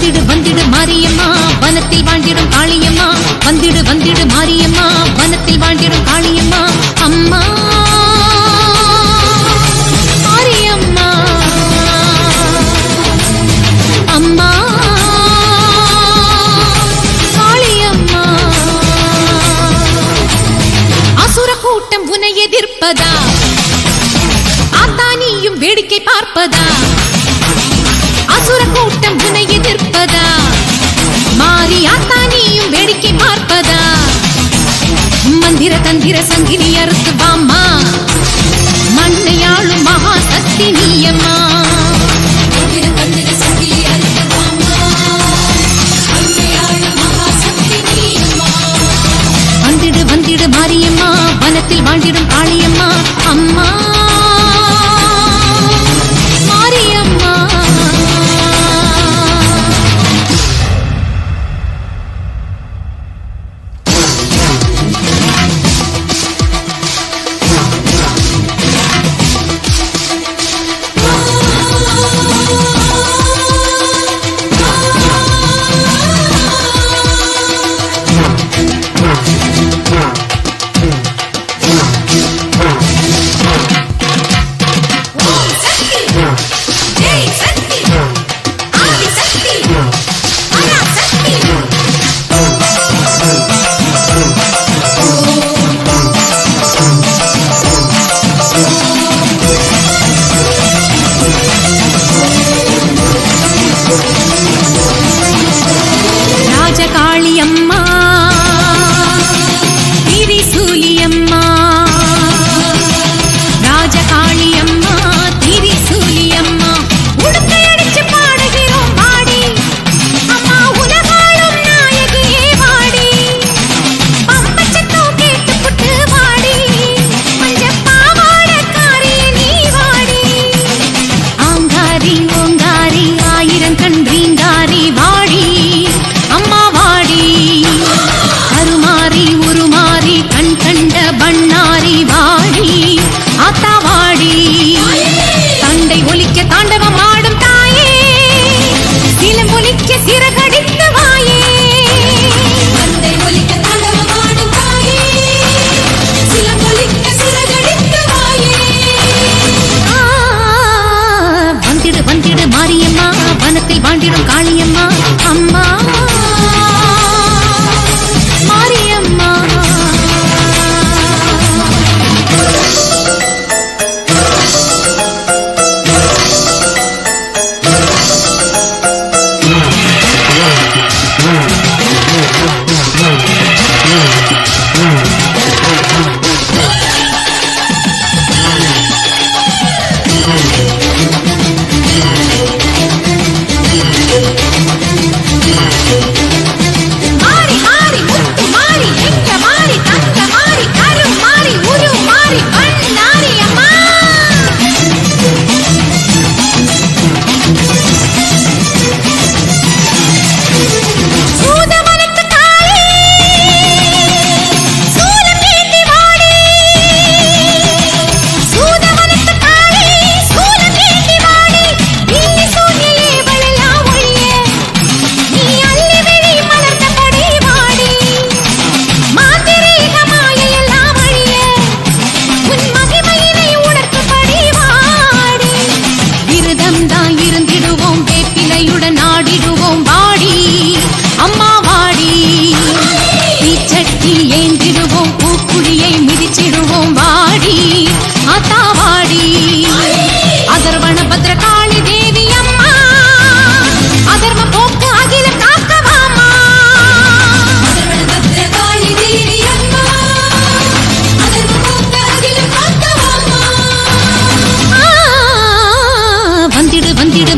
வந்திடு வந்திடு மாரியம்மா வனத்தில் வாழ்ந்திடும் காளியம்மா வந்திடு வந்திடு மாரியம்மா வனத்தில் வாழ்ந்திடும் காளியம்மா அம்மா மாரியம்மா அம்மா காளியம்மா அசுர கூட்டம் உன்னை எதிர்ப்பதா ஆத்தானியும் வேடிக்கை பார்ப்பதா அசுர கூட்டம் உன்னை எதிர்ப்பதா மாறி ஆத்தானியும் வேடிக்கை பார்ப்பதா மந்திர தந்திர சங்கிலி அறுத்து வாம்மா மண்ணையாளும் மகா சக்தி நீயம்மா மந்திர தந்திர சங்கிலி அறுத்து வாம்மா மண்ணையாளும் மகா சக்தி நீயம்மா வந்திடு வந்திடு மாரியம்மா வனத்தில் வாழ்ந்திடும் காளியம்மா அம்மா வனத்தில் வாழ்ந்திடும் காளியம்மா அம்மா மாரியம்மா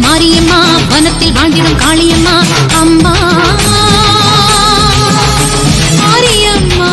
மாரியம்மா வனத்தில் வாழ்ந்திடும் காளியம்மா அம்மா மாரியம்மா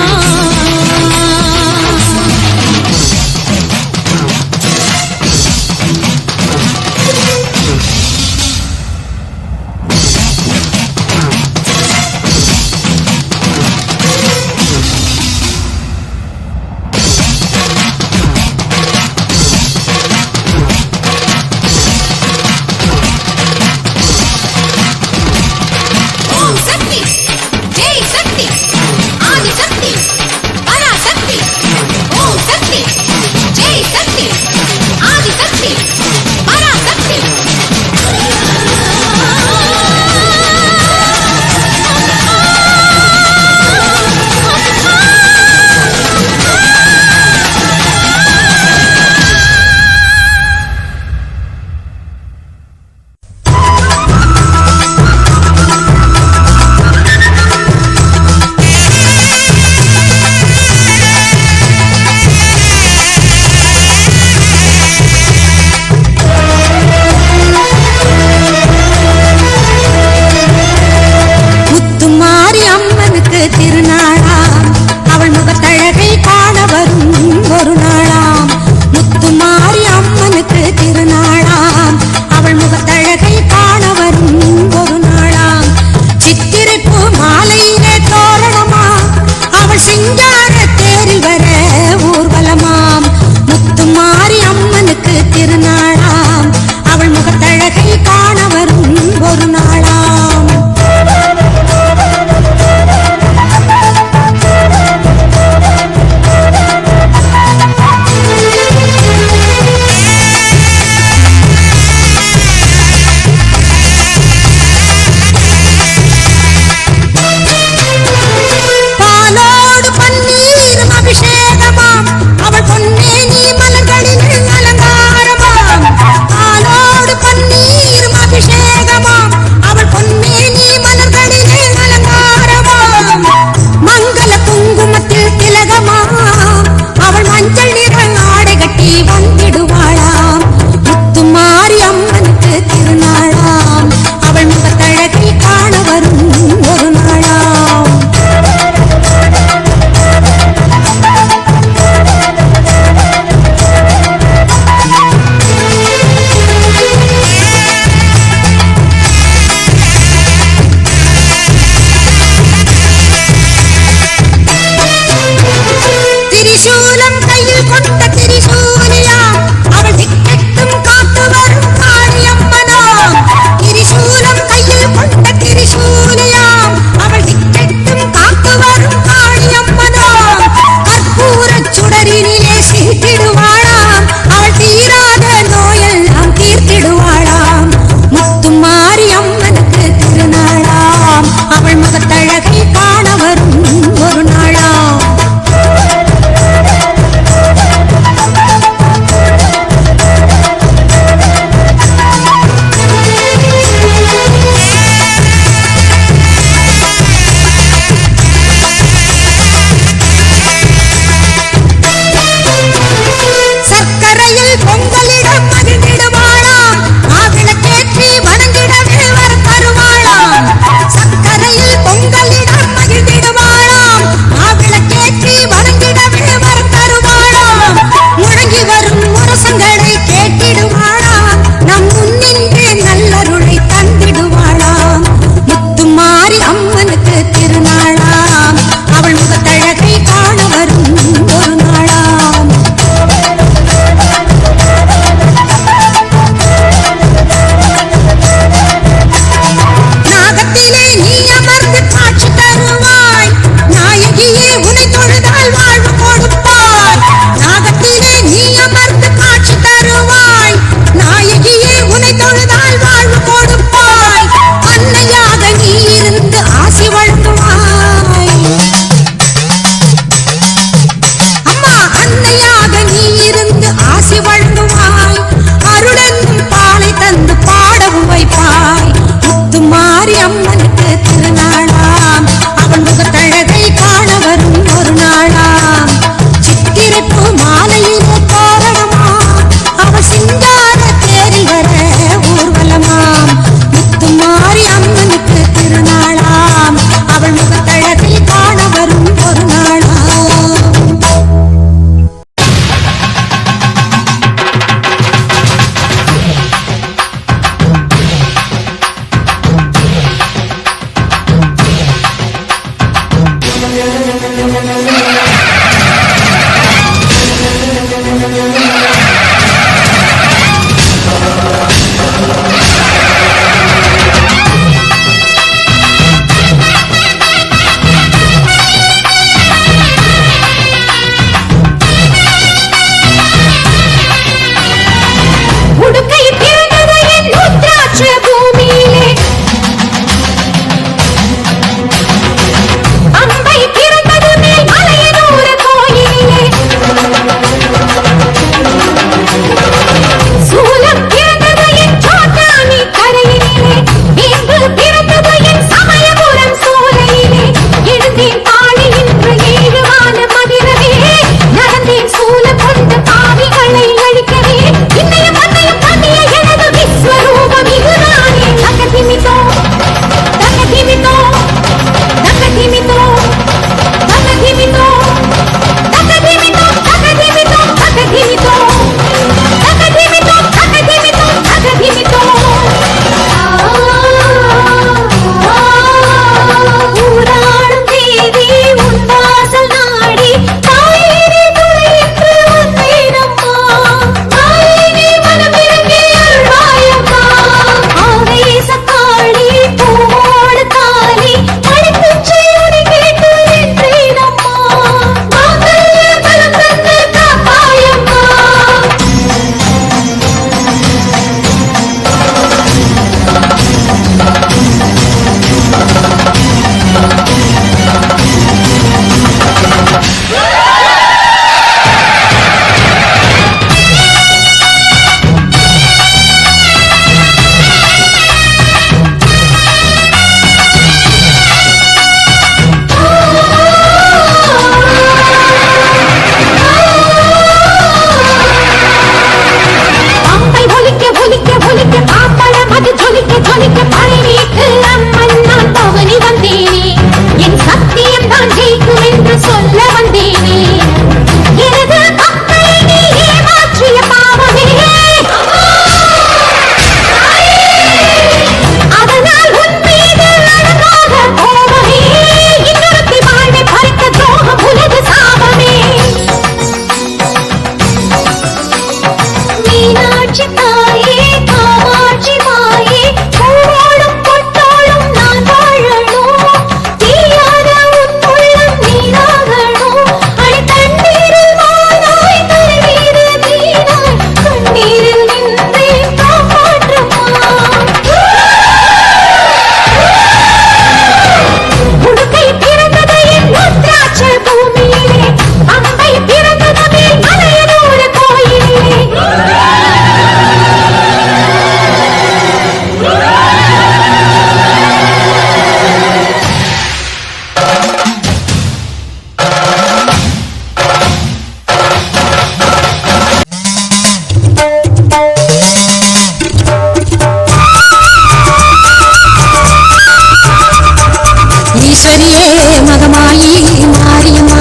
ஈஸ்வரியே மகமாயி மாரியம்மா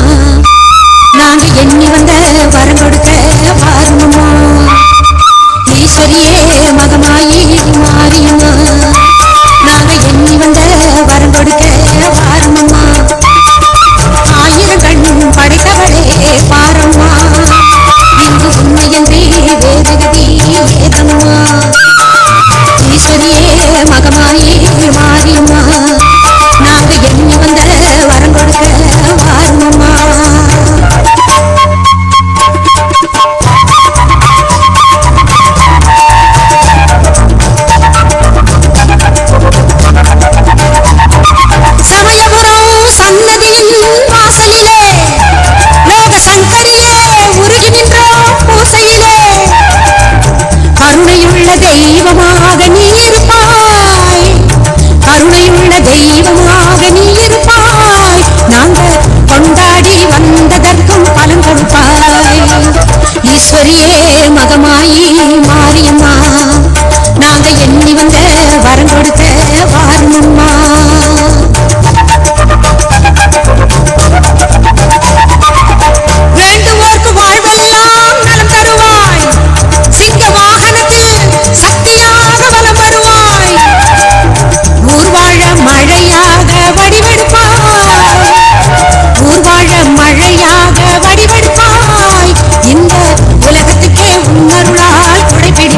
நாங்க எண்ணி வந்த வரம் கொடுக்க வாருமம்மா ஈஸ்வரியே மகமாயி மாரியம்மா நாங்க எண்ணி வந்த வரம் கொடுக்க வாருமம்மா ஆயிரம் கண் படைத்தவளே பாரம்மா இங்கு உண்மையன்றி வேதகதி ஏதம்மா ஈஸ்வரியே மகமாயி மாரியம்மா நாங்க எண்ணி வந்த வரம் கொடுக்க வாருமம்மா சமயபுரம் சன்னதியின் வாசலிலே லோக சங்கரியே உருகி நின்றோம் பூசையிலே கருணையுள்ள தெய்வமாக நீ இருப்பாய் கருணையுள்ள தெய்வமாக நீ இருப்பாய் நாங்க கொண்டாடி வந்ததற்கும் பலன் கொடுப்பாய் ஈஸ்வரியே மகமாயி மாரியம்மா நாங்க எண்ணி வந்த வரம் கொடுக்க வாருமம்மா வேண்டுவோர்க்கு வாழ்வெல்லாம் நலம் தருவாய் சிங்க வாகனத்தில் சக்தியாக வலம் வருவாய் ஊர்வாழ மழையாக வடிவெடுப்பாய் ஊர்வாழ மழையாக வடிவெடுப்பாய் இந்த உலகத்துக்கே உன்னருளால் குடைப்பிடிப்பாய்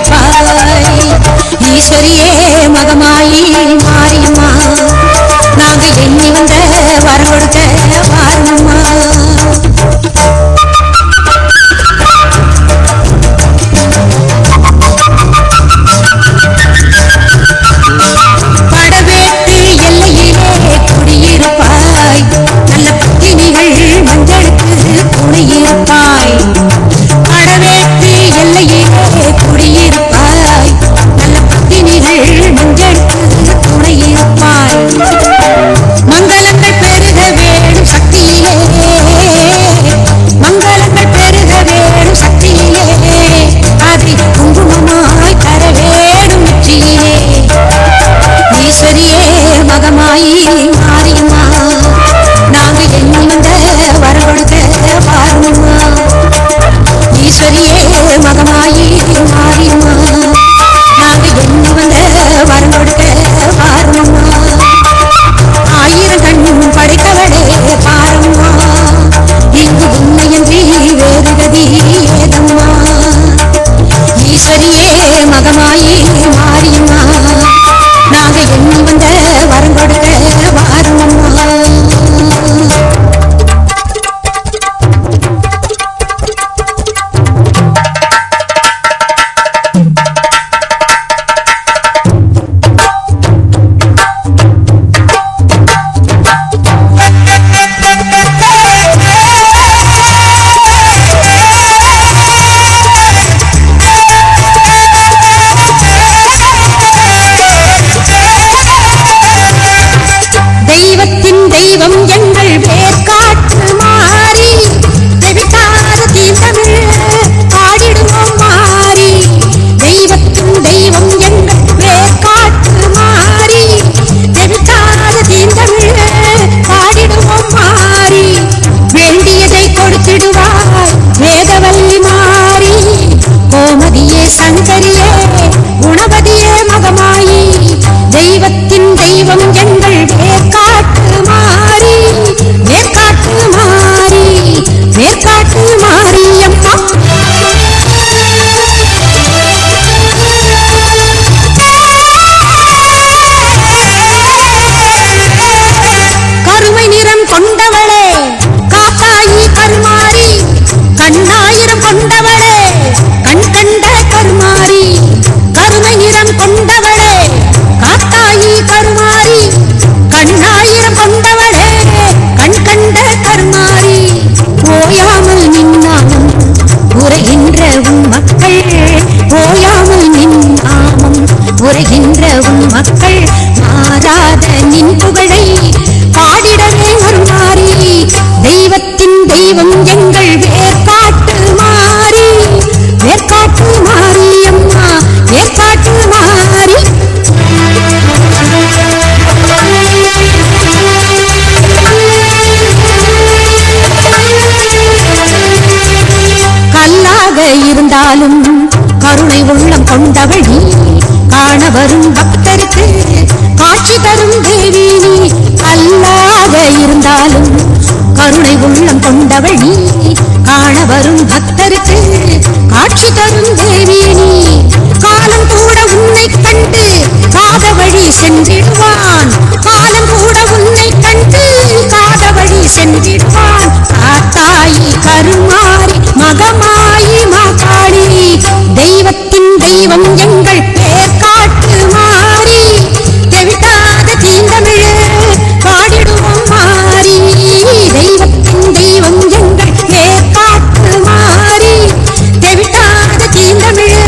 கருணை உள்ளம் கொண்டவள் நீ, காண வரும் பக்தருக்கு காட்சி தரும் தேவி நீ. காலம் கூட உன்னை கண்டு காத வழி சென்றிடுவான், காலம் கூட உன்னை கண்டு காத வழி சென்றிடுவான். காத்தாயி கருமாறி மகமாயி மாகாளி, தெய்வத்தின் தெய்வம் எங்கள் பேர் காட்டு மாறி, தெவிட்டாத தீந்தமிழ் பாடிடுவோம் மாறி. தெய்வத்தின் தெய்வம் எங்கள் பேர் காட்டு மாறி, தெவிட்டாத தீந்தமிழ்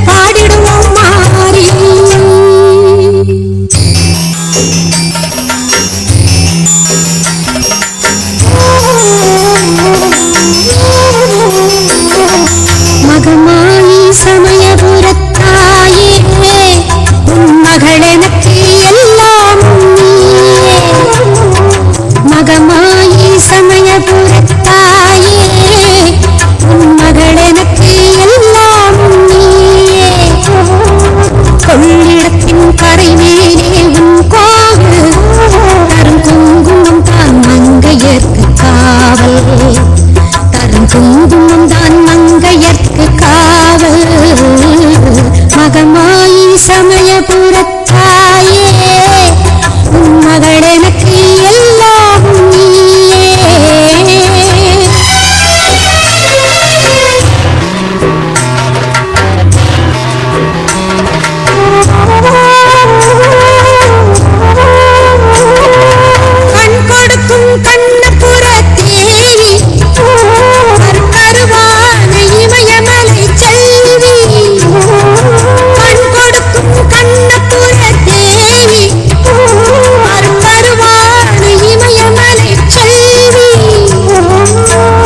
பாடிடுவோம் மாறி. மகமாயி சமயபுரத்தாயே, உன் மகளெனக்கு எல்லாம் நீயே. மகமாயி சமயபுரத்தாயே, உன் மகளெனக்கு எல்லாம் நீயே. கொள்ளிடத்தின் கரை மேலே உன் கோவில், தரும் குங்குமம் தான் மங்கையர்க்கு காவல், தரும் குங்குமம் தான் மங்கையர்க்கு காவல். மகமாயி சமயபுரத்தாயே, உன் மகளெனக்கு எல்லாம் நீயே. கண் கொடுக்கும் கண்ணபுர தேவி, கருவான இமயமலை செல்வி. கண் கொடுக்கும் கண்ணபுர தேவி, கருவான இமயமலை செல்வி.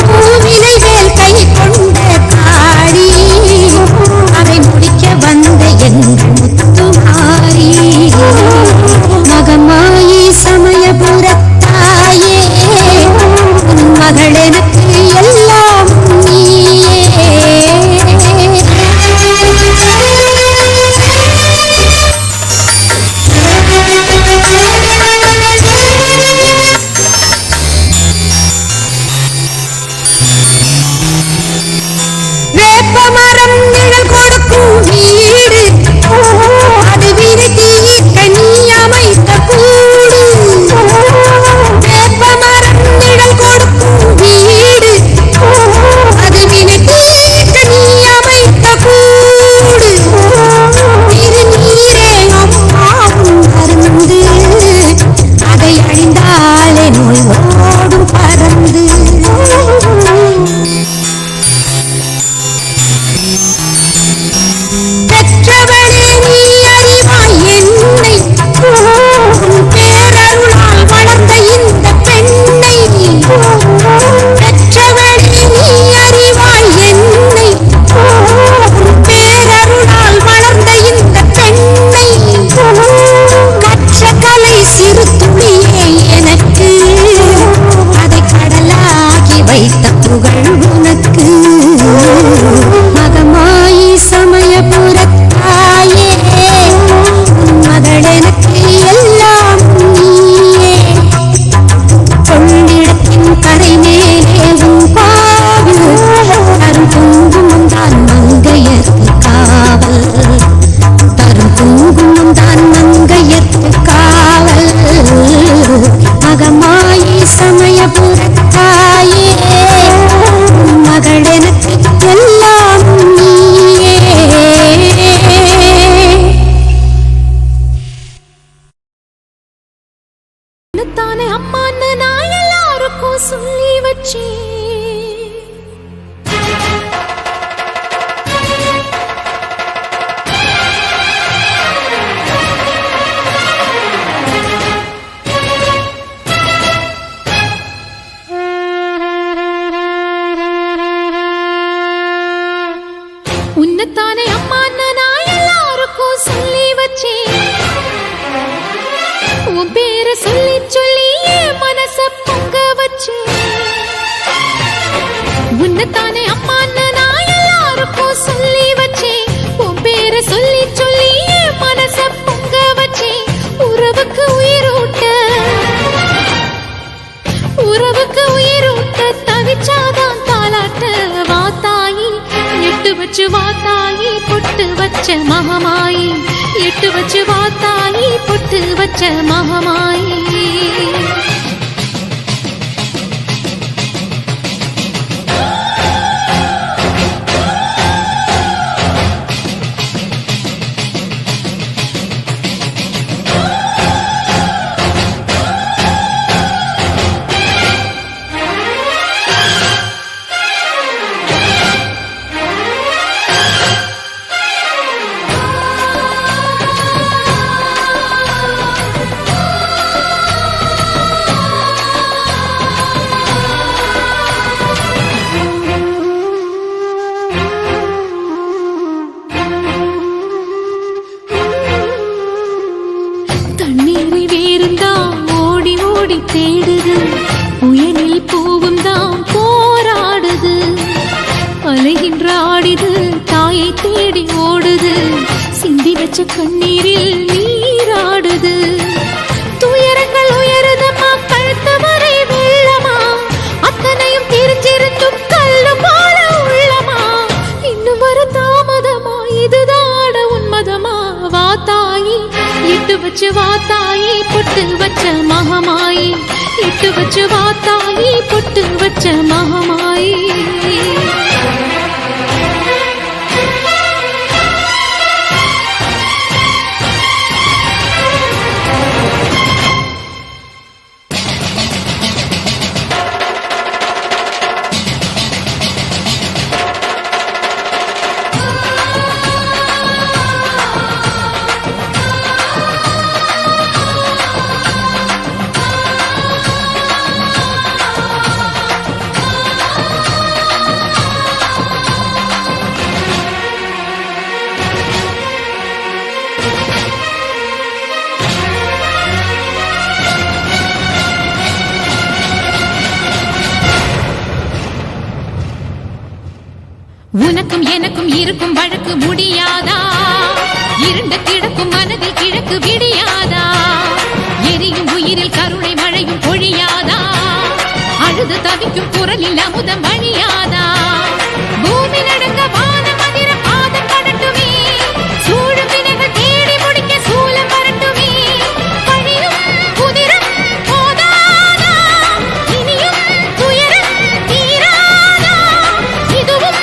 பூவிலை வேல் கை கொண்ட காளி, அதை முடிக்க வந்த எங்கள் முத்துமாரி. மகமாயி சமயபுரத்தாயே, உன் மகளெனக்கு எல்லாம் நீயே. வேப்பமரம் நிழல் கொடுக்கும் வீடு, அது விருதிக்க நீ அமைத்த கூடு. வேப்பமரம் நிழல் கொடுக்கும் வீடு, அது விருதிக்க நீ அமைத்த கூடு. திருநீரே அம்மாவும் மருந்து, அதை அழிந்தாலே நோய் ஓடும் பறந்து. பெற்றவளே நீ அறிவாய் என்னை, உன் பேரருளால் வளர்ந்த இந்த பெண்ணை. பெற்றவளே நீ அறிவாய் என்னை, உன் பேரருளால் வளர்ந்த இந்த பெண்ணை. கற்ற கலை சிறு துளியே எனக்கு, அதை கடலாகி வைத்த புகழ் உனக்கு. மகமாயி சமயபுரத்தாயே, உன் மகளெனக்கு எல்லாம் நீயே. கொள்ளிடத்தின் கரை மேலே உன் கோவில், தரும் குங்குமம் தான் மங்கையர்க்கு காவல், தரும் குங்குமம் தான் மங்கையர்க்கு காவல். மகமாயி சமயபுரத்தாயே, உன் மகளெனக்கு எல்லாம் நீயே. தானே அம்மான்னு நான் எல்லாருக்கும் சொல்லி வச்சேன். உன்னத்தானே அம்மான்னு நான் எல்லாருக்கும் சொல்லி வச்சேன். உன் பேரை சொல்லி சொல்லி என் மனச பொங்க வச்சேன். உன்னத்தானே அம்மான்னு நான் எல்லாருக்கும் சொல்லி வச்சேன். உன் பேரை சொல்லி சொல்லி என் மனச பொங்க வச்சேன். உறவுக்கு உயிரூட்ட, உறவுக்கு உயிர் பொட்டு வச்ச மகமாயி, எட்டு வச்சு வாத்தாயி பொட்டு வச்ச மகமாயி. தேடுது புயலில் பூவும் தான் போராடுது, அலைகின்ற ஆடிது தாயை தேடி ஓடுது, சிந்தி வச்ச கண்ணீரில் நீராடுது. துயரங்கள் உயருதமா கழுத்து வரை வெள்ளமா, அத்தனையும் தெரிஞ்சிருந்தும் கல்லு போல உள்ளமா, இன்னும் வர தாமதமா இதுதாட உன்மதமா. வாத்தாயி எட்டு வச்சு வாத்தாயி பொட்டு வச்ச மகமாயி, எட்டு வச்சு வாத்தாயி பொட்டு வச்ச மகமாயி. உனக்கும் எனக்கும் இருக்கும் வழக்கு முடியாதா, இருண்ட கிடக்கும் மனதில் கிழக்கு விடியாதா, எரியும் உயிரில் கருணை மழையும் பொழியாதா, அழுது தவிக்கும் குரலில் அமுதம் வழியாதா, பூமி நடுங்க வானம் அதிர பாதம் படட்டுமே, சூழும் வினைகள் தேடி முடிக்க சூலம் வரட்டுமே, பழியும் புதிரும் போதாதா, இனியும் துயரம் தீராதா, இதுவும்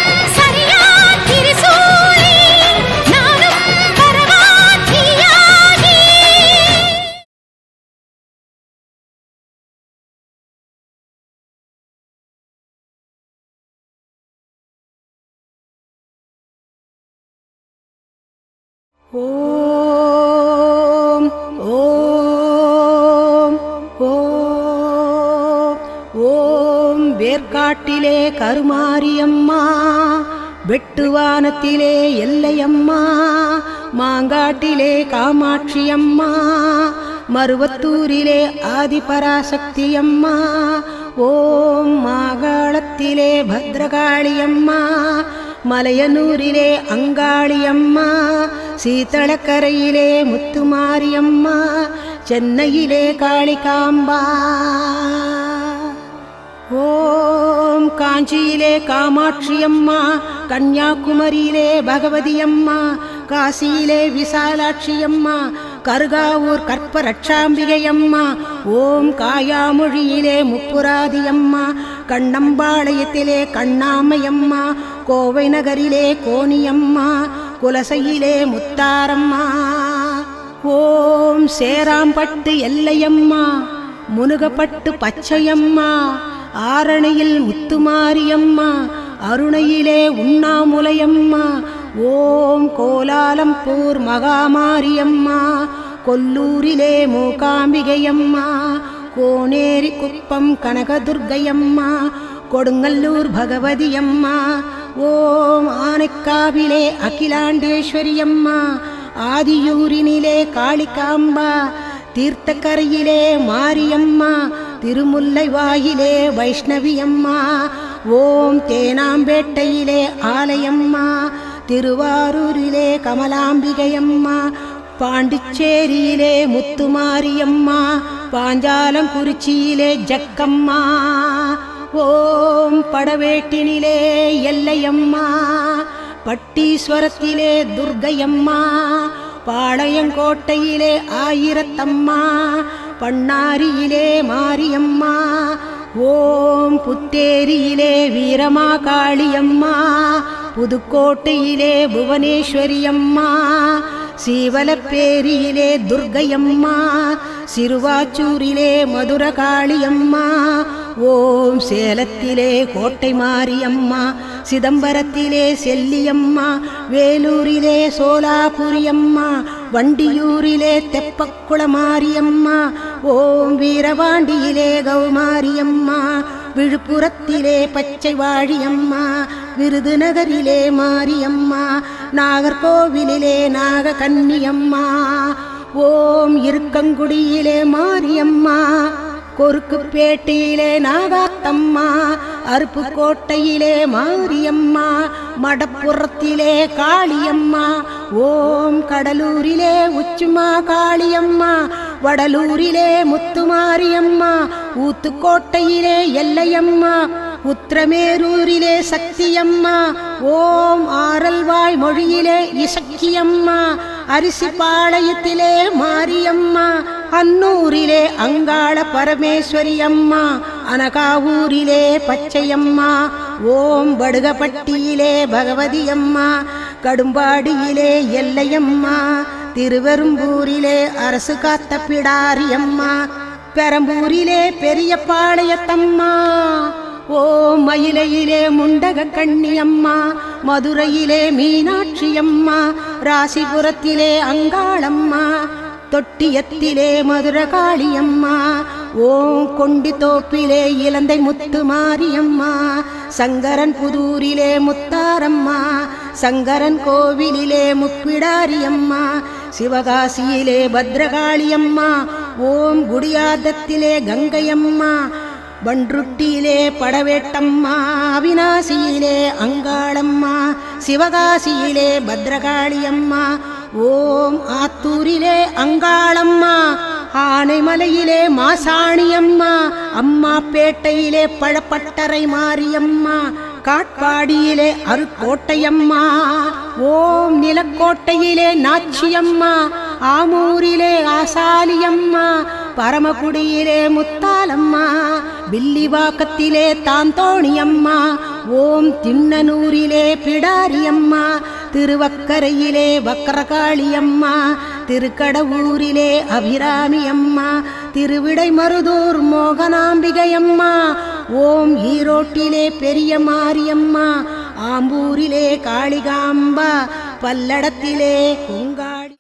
ஓம் ஓம் ஓம் ஓம். வேர்க்காட்டிலே கருமாரியம்மா, வெட்டுவானத்திலே எல்லையம்மா, மாங்காட்டிலே காமாட்சியம்மா, மருவத்தூரிலே ஆதிபராசக்தியம்மா, ஓம் மாகாளத்திலே பத்ரகாளியம்மா, மலையனூரிலே அங்காளியம்மா, சீத்தளக்கரையிலே முத்துமாரியம்மா, சென்னையிலே காளிகாம்பா, ஓம் காஞ்சியிலே காமாட்சியம்மா, கன்னியாகுமரியிலே பகவதியம்மா, காசியிலே விசாலாட்சியம்மா, கருகாவூர் கற்பரட்சாம்பிகையம்மா, ஓம் காயாமொழியிலே முப்புராதியம்மா, கண்ணம்பாளையத்திலே கண்ணாமையம்மா, கோவை நகரிலே கோனியம்மா, குலசையிலே முத்தாரம்மா, ஓம் சேராம்பட்டு எல்லையம்மா, முனுகப்பட்டு பச்சையம்மா, ஆரணையில் முத்துமாரியம்மா, அருணையிலே உண்ணாமுலையம்மா, ஓம் கோலாலம்பூர் மகாமாரியம்மா, கொல்லூரிலே மூகாம்பிகையம்மா, கோனேரி குப்பம் கனகதுர்க்கையம்மா, கொடுங்கல்லூர் பகவதியம்மா, ஓம் ஆனைக்காவிலே அகிலாண்டேஸ்வரியம்மா, ஆதியூரினிலே காளிகாம்பா, தீர்த்தக்கரையிலே மாரியம்மா, திருமுல்லை வாயிலே வைஷ்ணவியம்மா, ஓம் தேனாம்பேட்டையிலே ஆலயம்மா, திருவாரூரிலே கமலாம்பிகையம்மா, பாண்டிச்சேரியிலே முத்துமாரியம்மா, பாஞ்சாலங்குறிச்சியிலே ஜக்கம்மா, ஓம் படவேட்டினிலே எல்லையம்மா, பட்டீஸ்வரத்திலே துர்க்கையம்மா, பாளையங்கோட்டையிலே ஆயிரத்தம்மா, பண்ணாரியிலே மாரியம்மா, ஓம் புத்தேரியிலே வீரமா காளியம்மா, புதுக்கோட்டையிலே புவனேஸ்வரியம்மா, சீவலப்பேரியிலே துர்க்கையம்மா, சிறுவாச்சூரிலே மதுரகாளியம்மா, ஓம் சேலத்திலே கோட்டை மாரியம்மா, சிதம்பரத்திலே செல்லியம்மா, வேலூரிலே சோலாபுரியம்மா, வண்டியூரிலே தெப்பக்குள மாரியம்மா, ஓம் வீரபாண்டியிலே கௌமாரியம்மா, விழுப்புரத்திலே பச்சை வாழியம்மா, விருதுநகரிலே மாரியம்மா, நாகர்கோவிலிலே நாககன்னியம்மா, ஓம் இருக்கங்குடியிலே மாரியம்மா, கொருக்குப்பேட்டையிலே நாகாத்தம்மா, அருப்புக்கோட்டையிலே மாரியம்மா, மடப்புறத்திலே காளியம்மா, ஓம் கடலூரிலே உச்சுமா காளியம்மா, வடலூரிலே முத்துமாரியம்மா, ஊத்துக்கோட்டையிலே எல்லையம்மா, உத்திரமேரூரிலே சக்தியம்மா, ஓம் ஆரல்வாய் மொழியிலே இசக்கியம்மா, அரிசிபாளையத்திலே மாரியம்மா, அன்னூரிலே அங்காள பரமேஸ்வரி அம்மா, அனகாவூரிலே பச்சையம்மா, ஓம் படுகப்பட்டியிலே பகவதி அம்மா, கடும்பாடியிலே எல்லையம்மா, திருவெரும்பூரிலே அரசு காத்த பிடாரியம்மா, பெரம்பூரிலே பெரிய பாளையத்தம்மா, ஓம் மயிலையிலே முண்டக கண்ணியம்மா, மதுரையிலே மீனாட்சியம்மா, ராசிபுரத்திலே அங்காளம்மா, தொட்டியத்திலே மதுரகாளியம்மா, ஓம் கொண்டித்தோப்பிலே இலந்தை முத்து மாரியம்மா, சங்கரன் புதூரிலே முத்தாரம்மா, சங்கரன் கோவிலிலே முப்பிடாரியம்மா, சிவகாசியிலே பத்ரகாளியம்மா, ஓம் குடியாதத்திலே கங்கையம்மா, பன்ருட்டியிலே படவேட்டம்மா, அவிநாசியிலே அங்காளம்மா, சிவகாசியிலே பத்ரகாளியம்மா, ஓம் ஆத்தூரிலே அங்காளம்மா, ஆனைமலையிலே மாசாணியம்மா, அம்மாப்பேட்டையிலே பழப்பட்டறை மாரியம்மா, காட்பாடியிலே அருக்கோட்டையம்மா, ஓம் நிலக்கோட்டையிலே நாச்சியம்மா, ஆமூரிலே ஆசாலியம்மா, பரமக்குடியிலே முத்தாலம்மா, வில்லிவாக்கத்திலே தாந்தோணியம்மா, ஓம் திண்ணனூரிலே பிடாரியம்மா, திருவக்கரையிலே வக்கரகாளியம்மா, திருக்கடவூரிலே அபிராமியம்மா, திருவிடைமருதூர் மோகனாம்பிகையம்மா, ஓம் ஈரோட்டிலே பெரிய மாரியம்மா, ஆம்பூரிலே காளிகாம்பா, பல்லடத்திலே கொங்காடி.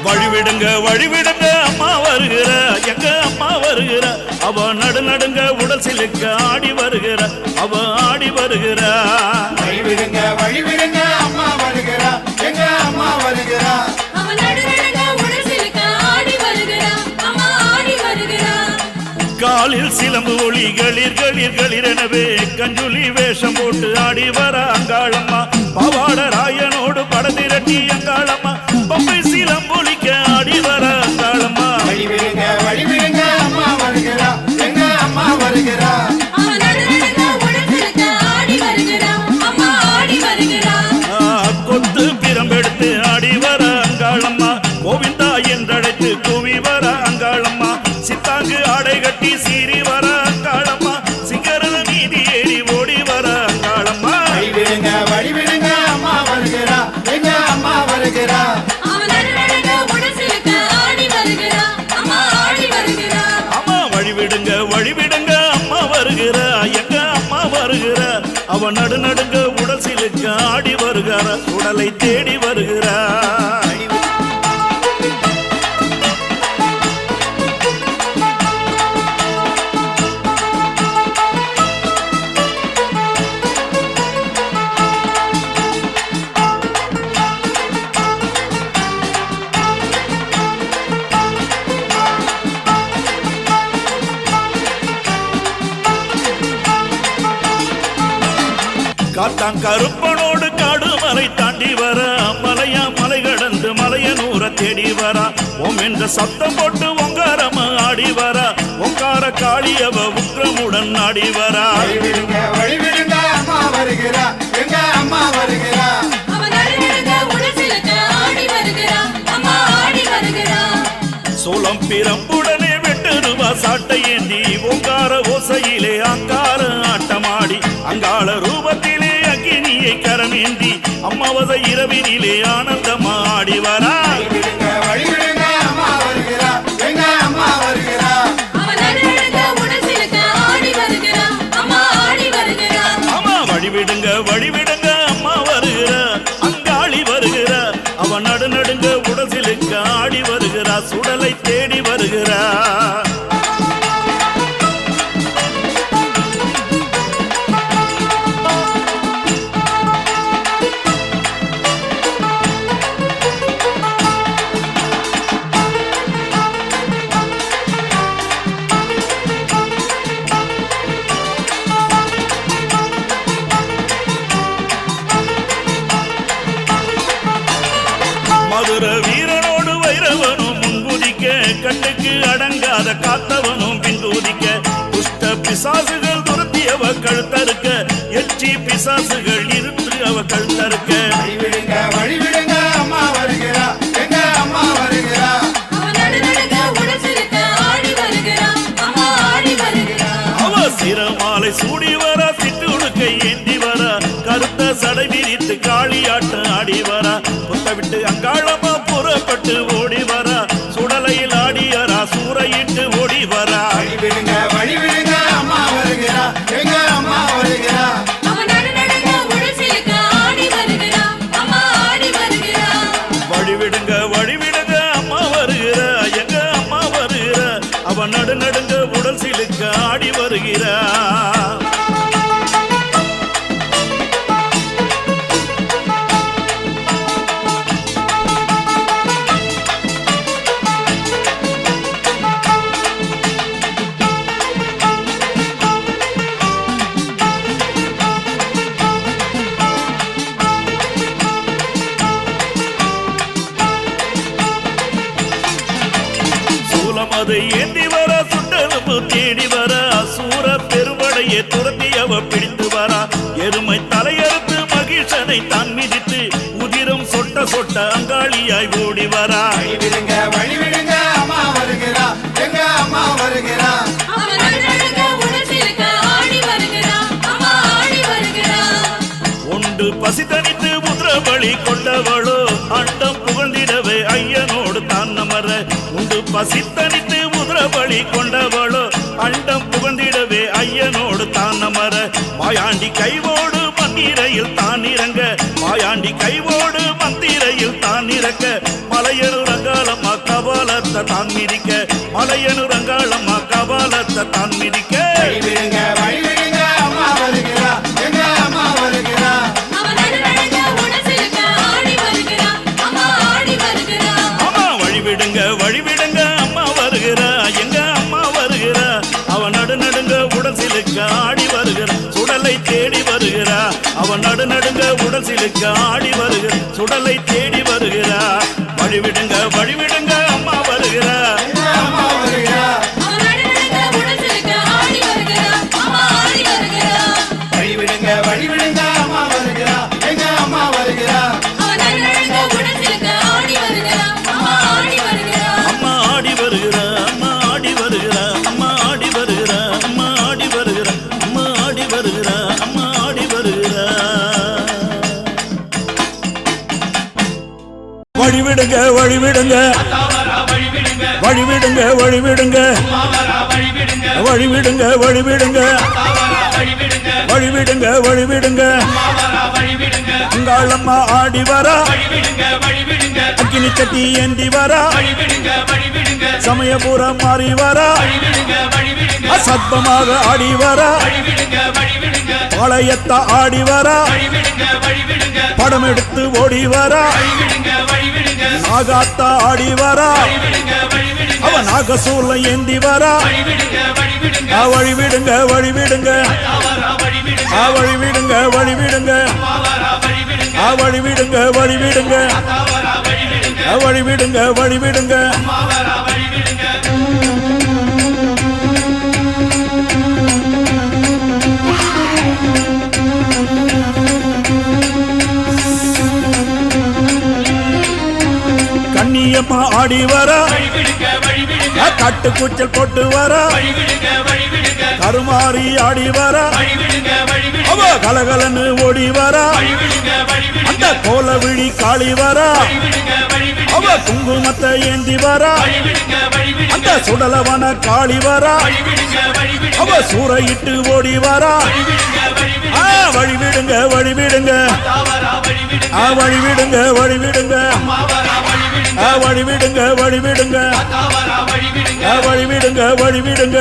வழிவிடுங்க வழிவிடுங்க அம்மா வருகிற, எங்க அம்மா வருகிற, அவ நடுநடுங்க உடல் சிலுக்க ஆடி வருகிற, அவ ஆடி வருகிற. வழிவிடுங்க வழிவிடுங்க அம்மா வருகிற, எங்க அம்மா வருகிற, அவ நடுநடுங்க உடல் சிலுக்க ஆடி வருகிறா, அம்மா ஆடி வருகிறா. காலில் சிலம்பு ஒளி களிர் களிர் களிரெனவே கஞ்சுலி வேஷம் போட்டு ஆடி வர அங்காளம்மா, பவாட ராயனோடு படதிரட்டி அங்காளம்மா, பம்பை சிலம்பொலிக்க ஆடி வர அங்காளம்மா. வழிவிடுங்க வழிவிடுங்க அம்மா வருகிற, எங்க அம்மா வருகிற, அவ நடுநடுங்க உடல் சிலுக்க ஆடி வருகிறா, அம்மா ஆடி வருகிறா. கொத்து பிரம்பெடுத்து ஆடி வர அங்காளம்மா, கோவிந்தா என்றழைத்து கூவி வர அங்காளம்மா, சித்தாங்கு ஆடை கட்டி சீறி வர அங்காளம்மா, சிங்கரன நீதி ஏறி ஓடி வர அங்காளம்மா. வழிவிடுங்க வழிவிடுங்க அம்மா வருகிற, எங்க அம்மா வருகிற, அவ நடுநடுங்க உடல் சிலுக்க ஆடி வருகிறா, அம்மா ஆடி வருகிறா. அம்மா வழிவிடுங்க வழிவிடுங்க அம்மா வருகிற, எங்க அம்மா வருகிற, அவ நடுநடுங்க உடல் சிலுக்க ஆடி வருகிற, உடலை தேடி வருகிறார். காத்தான் கருப்பனோடு காடு மலை தாண்டி வர மலையா மலை கடந்து மலையனூர தேடி வர ஓம் என்ற சத்தம் போட்டு ஒங்காரம ஆடி வர ஒங்கார காளியவ உக்ரமுடன் ஆடி வர வழிவிடுங்க அம்மா வருகிறா எங்க அம்மா வருகிறா சோளம் பிரம்புடனே வெட்டுருவா சாட்டை ஏந்தி ஓங்கார ஓசையிலே அங்கார ஆட்டமாடி அங்காள ரூபத்திலே அக்கினியை கரமேந்தி அம்மாவத இரவினிலே ஆனந்தமா ஆடி வரா வழிவிடுங்க அம்மா வருகிறா எங்க அம்மா வருகிறா அம்மா வழிவிடுங்க வழிவிடுங்க அம்மா வருகிற அங்காளி வருகிற அவ நடுநடுங்க உடசிலுக்கு ஆடி வருகிறா சுடலை தேடி வருகிறா மதுர வீரனோடு வைரவனும் முன்குதிக்க கண்ணுக்கு அடங்காத காத்தவனும் பின்குதிக்க துஷ்ட பிசாசுகள் துரத்தியவ கழுத்தறுக்க எச்சி பிசாசுகள் இருந்து அவ கழுத்தறுக்க வழிவிடுங்க அம்மா வருகிறா எங்க அம்மா வருகிறா அவ சிரமாலை சூடி வர சிட்டுடுக்கை ஏந்தி வர கருத்த சடை விரித்து காளியாட்டம் ஆடி வர புத்த விட்டு அங்காளமா புறப்பட்டு ஓடி வர சுடலையில் ஆடியரா சூறையிட்டு ஓடி வரா வழிவிடுங்க அம்மா வருகிறா எங்க அம்மா வருகிறா வழிவிடுங்க வழிவிடுங்க அம்மா வருகிற எங்க அம்மா வருகிற அவ நடுநடுங்க உடல் சிலுக்க ஆடி வருகிறா சூலமது ஏந்தி வர சுட்டெலும்பு தேடி வர அசூர பெருமடையை துரத்தி அவ பிடித்து வர எருமை தலையறுத்து மகிழ்ச்சனை தான் மிதித்து உதிரம் சொட்ட சொட்ட அங்காளியாய் ஓடி வரா வழிவிடுங்க அம்மா வருகிறா எங்க அம்மா வருகிறா உண்டு பசி தனித்து முதிரபலி கொண்டவளோ அண்டம் புகழ்ந்திடவே ஐயனோடு தான் நமர உண்டு பசி தனித்து முதிரபலி கொண்டவளோ அண்டம் புகழ்ந்திடவே ஐயனோடு தான் நமர மாயாண்டி கைவோடு மந்திரையில் தான் இறங்க மாயாண்டி கைவோடு மந்திரையில் தான் இறக்க மலையனு ரங்காளம்மா கபாலத்தை தான் மிதிக்க மலையனு ரங்காளம்மா கபாலத்தை தான் மிதிக்க வழிவிடுங்க அம்மா வருகிறா எங்க அம்மா வருகிறா அம்மா வழிவிடுங்க வழிவிடுங்க அம்மா வருகிறா எங்க அம்மா வருகிறா அவ நடுநடுங்க உடல் சிலுக்க ஆடி வருகிறா சுடலை தேடி வருகிறா அவ நடுநடுங்க உடல் சிலுக்க ஆடி வருகிற சுடலை தேடி வருகிறா வழிவிடுங்க வழிவிடுங்க அம்மா வருகிறா அம்மா வருகிறா வழிவிடுங்க அம்மா வருகிறா எங்க அம்மா வருகிறா அம்மா ஆடி வருகிறா அம்மா ஆடி வருகிறா அம்மா ஆடி வருகிறா அம்மா ஆடி வருகிறா அம்மா ஆடி வருகிறா அம்மா ஆடி வருகிறா வழிவிடுங்க வழிவிடுங்க வழிவிடுங்க வழிவிடுங்க வழிவிடுங்க வழிவிடுங்க வழிவிடுங்க வழிவிடுங்க அங்காளம்மா ஆடி வரா அக்கினி சட்டி ஏந்தி வரா சமயபுரம் மாறி வரா அசத்தமாக ஆடி வரா பாளையத்த ஆடி வரா படம் எடுத்து ஓடி வரா நாகாத்தா ஆடி வரா அவ நாகசூல ஏந்தி வரா வழிவிடுங்க வழிவிடுங்க வழிவிடுங்க வழிவிடுங்க வழிவிடுங்க வழிவிடுங்க வழிவிடுங்க வழிவிடுங்க கண்ணியம்மா ஆடி வரா கட்டு கூச்சல் போட்டு வரா கருமாறி ஆடி வரா அவ கலகலன்னு ஓடி வரா அந்த கோல விழி காளி வரா அவ குங்குமத்தை ஏந்தி வரா அந்த சுடலவன காளி வரா அவ சூறையிட்டு ஓடி வரா வழிவிடுங்க வழிவிடுங்க வழிவிடுங்க வழிவிடுங்க வழிவிடுங்க வழிவிடுங்க வழிவிடுங்க வழிவிடுங்க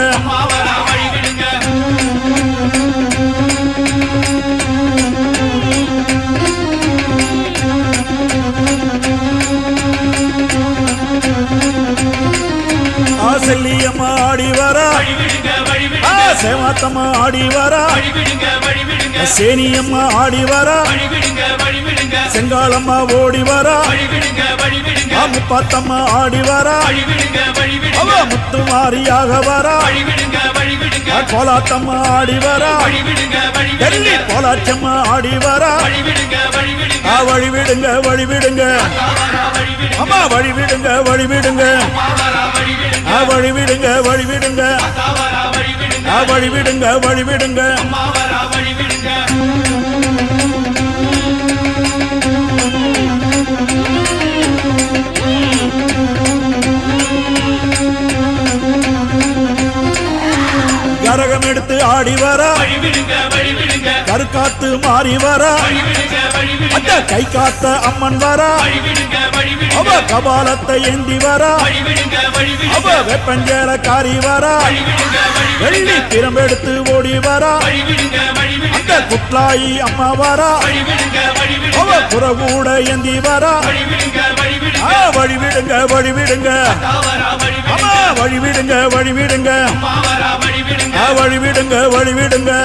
செல்லியம்மா ஆடி வரா சேமாத்தம்மா ஆடி வரா சேனியம்மா ஆடி வரா செங்காலம்மா ஓடி வரா முப்பாத்தம்மா ஆடி வரா அவ முத்துமாரியாக வரா கோலாத்தம்மா ஆடி வரா டெல்லி கோலாச்சம்மா ஆடி வரா வழிவிடுங்க வழிவிடுங்க அம்மா வழிவிடுங்க வழிவிடுங்க வழிவிடுங்க வழிவிடுங்க வழிவிடுங்க வழிவிடுங்க கரகம் எடுத்து ஆடி வரா கருக்காத்து மாறி வரா அந்த கை காத்த அம்மன் வரா அவ கபாலத்தை ஏந்தி வரா அவ வெப்பஞ்சேர காரி வரா வெள்ளி திறம்பெடுத்து ஓடி வரா அந்த குட்லாயி அம்மா வரா அவ புறகூட ஏந்தி வரா வழிவிடுங்க வழிவிடுங்க அம்மா வழிவிடுங்க வழிவிடுங்க வழிவிடுங்க வழிவிடுங்க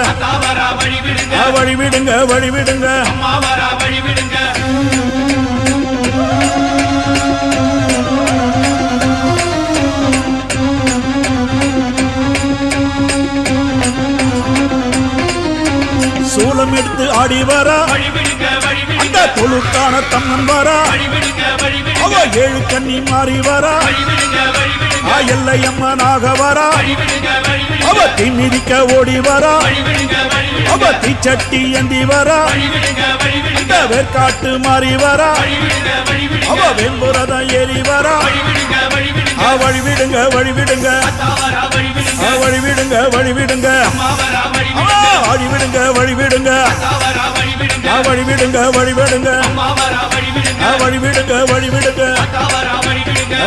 வழிவிடுங்க வழிவிடுங்க சூலம் எடுத்து ஆடி வரா அந்த தொழுக்கான தம்மன் வரா அவ ஏழு கண்ணி மாறி வரா எல்லையம்மனாக வரா அவ தீமிதிக்க ஓடி வரா அவ தீச்சட்டி ஏந்தி வரா அந்த வேர்காட்டு மாறி வரா அவ வெண்புரதம் ஏறி வரா வழிவிடுங்க வழிவிடுங்க வழிவிடுங்க வழிவிடுங்க வழிவிடுங்க வழிவிடுங்க வழிவிடுங்க வழிவிடுங்க வழிவிடுங்க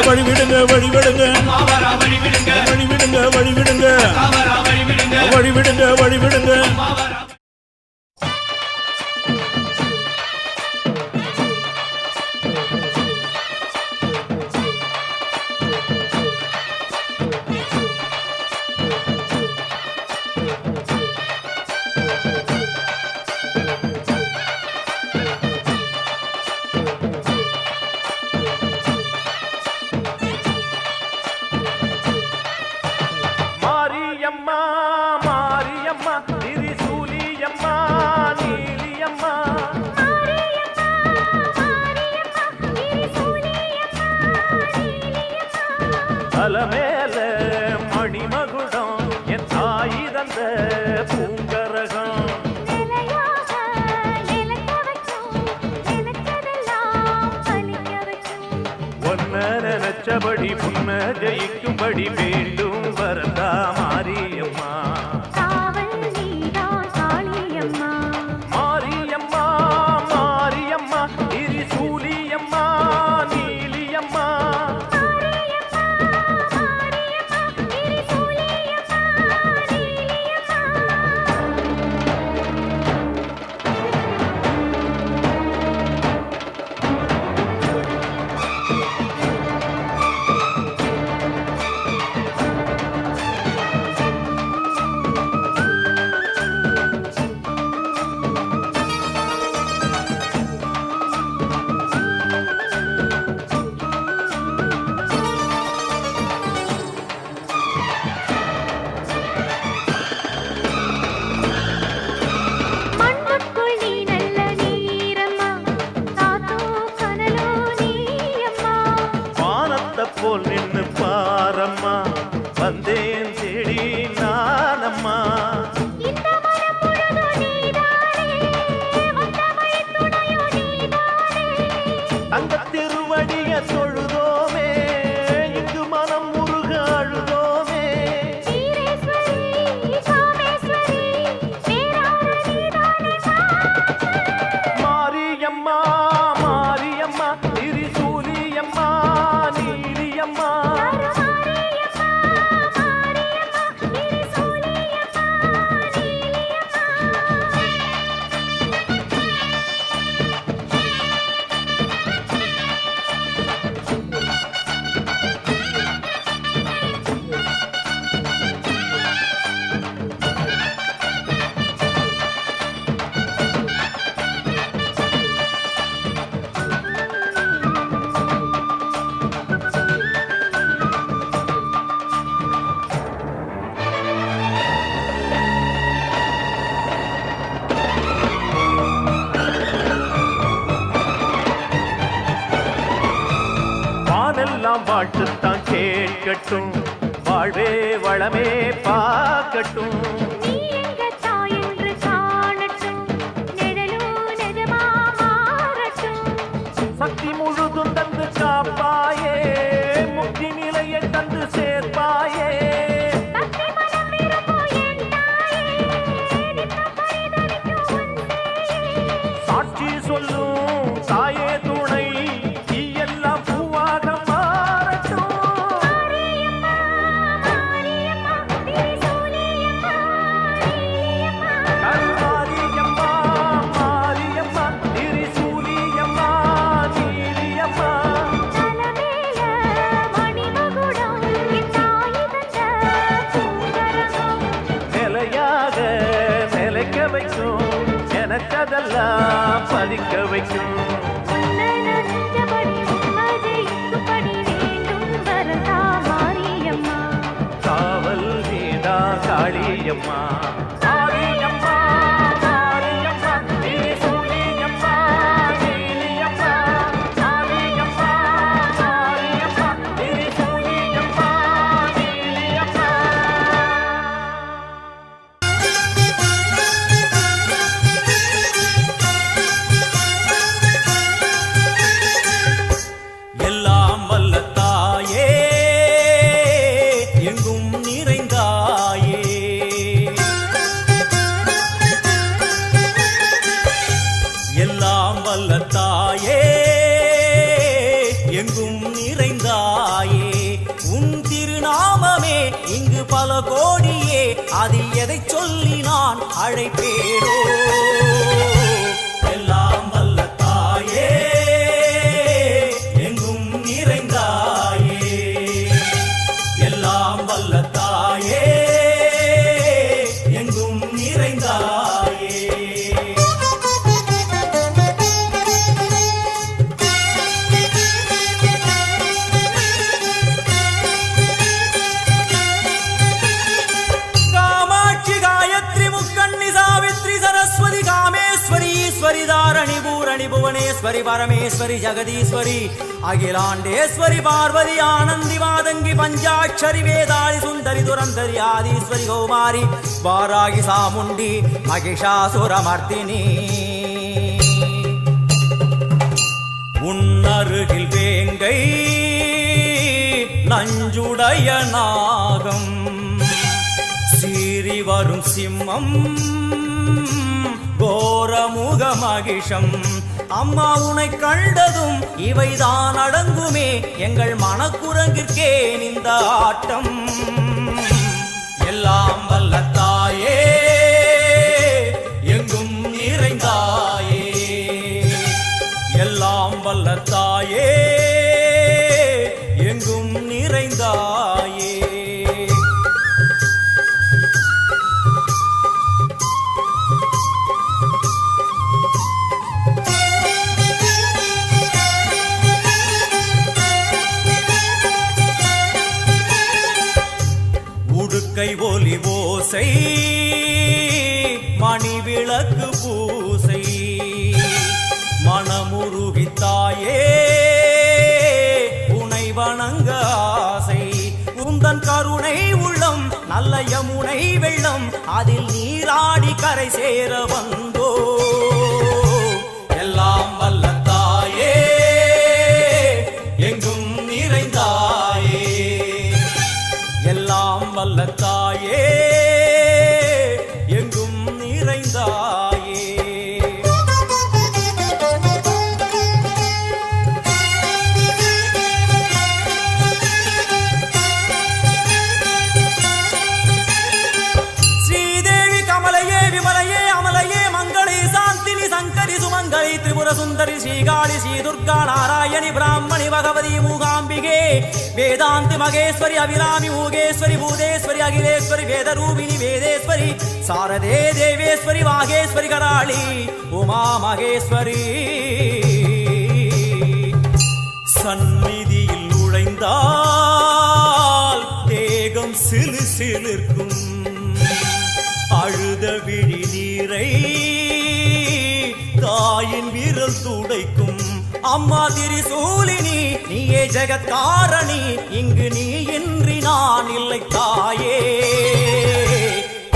வழிவிடுங்க வழிவிடுங்க வழிவிடுங்க வழிவிடுங்க வழிவிடுங்க வழிவிடுங்க அலமேல மணிமகுடம் என் தாய் தந்த பூங்கரகம் ஒன்ன நினைச்சபடி புன்ன ஜெயிக்கும்படி வேண்டும் வரதா மாரியம்மா மாரியம்மா மாரியம்மா திரிசூலியம்மா நீலியம்மா வாய்க்கட்டும், வாழ்வே வளமே பார்க்கட்டும். நீ எங்க தாய் என்று காணட்டும், நிழலும் நிஜமா மாறட்டும். சக்தி முழுதும் தந்து காப்பாயே, முக்தி நிலையை தந்து சேர்ப்பாயே. பக்தி மனம் விரும்பும் என் தாயே, நித்தம் பரிதவிக்கும் உன் சேயே. சாட்சி சொல்லும் தாயே துணை, நீ எல்லாம் பூவாக மாறட்டும். மாரியம்மா, மாரியம்மா, திரிசூலியம்மா, நீலியம்மா. கருமாரியம்மா, மாரியம்மா, திரிசூலியம்மா, நீலியம்மா. தலமேல மணிமகுடம், என் தாய் தந்த பூங்கரகம். நிலையாக நிலைக்க வைக்கும், எனக்கதெல்லாம் பதிக்க வைக்கும். உன்னை நஞ்சபடி உண்மை ஜெயிக்கும்படி வேண்டும் வரதா மாரியம்மா. காவல் நீதா காளியம்மா. மாரியம்மா, மாரியம்மா, திரிசூலியம்மா, நீலியம்மா. மாரியம்மா, மாரியம்மா, திரிசூலியம்மா, நீலியம்மா. எல்லாம் வல்ல தாயே, எங்கும் நிறைந்தாயே. எல்லாம் வல்ல தாயே, எங்கும் நிறைந்தாயே. உன் திருநாமமே இங்கு பல கோடியே, அது எதை சொல்லி நான் அழைப்பேனோ. எல்லாம் வல்ல தாயே, எங்கும் நிறைந்தாயே. எல்லாம் வல்ல தாயே, எங்கும் நிறைந்தாயே. காமாட்சி, காயத்ரி, முக்கண்ணி, சாவித்ரி, சரஸ்வதி, காமேஸ்வரி, ஈஸ்வரி, தாரணி, பூரணி, புவனேஸ்வரி, பரமேஸ்வரி, ஜெகதீஸ்வரி, அகிலாண்டேஸ்வரி, பார்வதி, ஆனந்தி, மாதங்கி, பஞ்சாட்சரி, வேதாளி, சுந்தரி, துரந்தரி, ஆதீஸ்வரி, கௌமாரி, வாராகி, சாமுண்டி, மகிஷாசுரமர்த்தினி. உன்னருகில் வேங்கை நஞ்சுடைய நாகம், சீறி வரும் சிம்மம், கோரமுக மகிஷம். அம்மா உனை கண்டதும் இவைதான் அடங்குமே, எங்கள் மனக்குரங்கிற்கே இந்த ஆட்டம். எல்லாம் வல்ல தாயே, எங்கும் நிறைந்தாயே. எல்லாம் வல்ல தாயே, எங்கும் நிறைந்தாயே. உடுக்கை ஒலி ஓசை, மணி விளக்கு பூசை, மனமுருகித்தாயே உனை வணங்க ஆசை. உந்தன் கருணை உள்ளம் நல்ல யமுனை வெள்ளம், அதில் நீராடி கரை சேர வந்தோ. எல்லாம் வல்ல தாயே, எங்கும் நிறைந்தாயே. எல்லாம் வல்ல தாயே, எங்கும் நிறைந்தாயே. ஸ்ரீதேவி கமலையே, விமலையே, அமலையே, மங்களே, சாந்தினி, சங்கரி, சுமங்கலி, திரிபுர சுந்தரி, ஸ்ரீகாளி, ஸ்ரீ துர்கா, நாராயணி, பிராமணி, பகவதி, மூகாம்பிகே, வேதாந்தி, மகேஸ்வரி, அபிராமி, மூகேஸ்வரி, பூதேஸ்வரி, அகிலேஸ்வரி, வேதரூபிணி, வேதேஸ்வரி, சாரதே, தேவேஸ்வரி, வாகேஸ்வரி, கராளி, உமா மகேஸ்வரி. சந்நிதியில் நுழைந்தால் தேகம் சிலு சிலிர்க்கும், அழுத விழி நீரை தாயின் விரல் துடைக்கும். அம்மா திரிசூலினி நீயே ஜெகத்காரணி இங்கு நீ இன்றி நான் இல்லை தாயே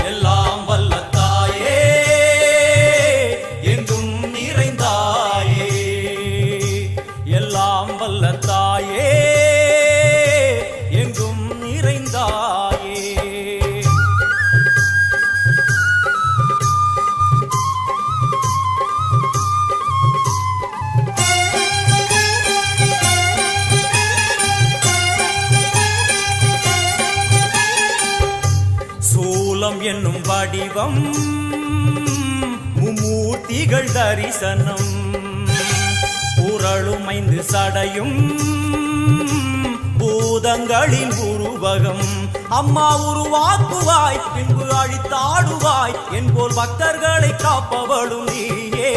எல்லாம் வல்ல தாயே எங்கும் நிறைந்தாயே எல்லாம் வல்ல தாயே எங்கும் நிறைந்தாயே சூலம் என்னும் வடிவம் மும்மூர்த்திகள் தரிசனம் உரளுமைந்து சடையும் பூதங்களின் உருவகம் அம்மா உருவாக்குவாய் பின்பு அழித்தாடுவாய் என்போல் பக்தர்களை காப்பவளும் நீயே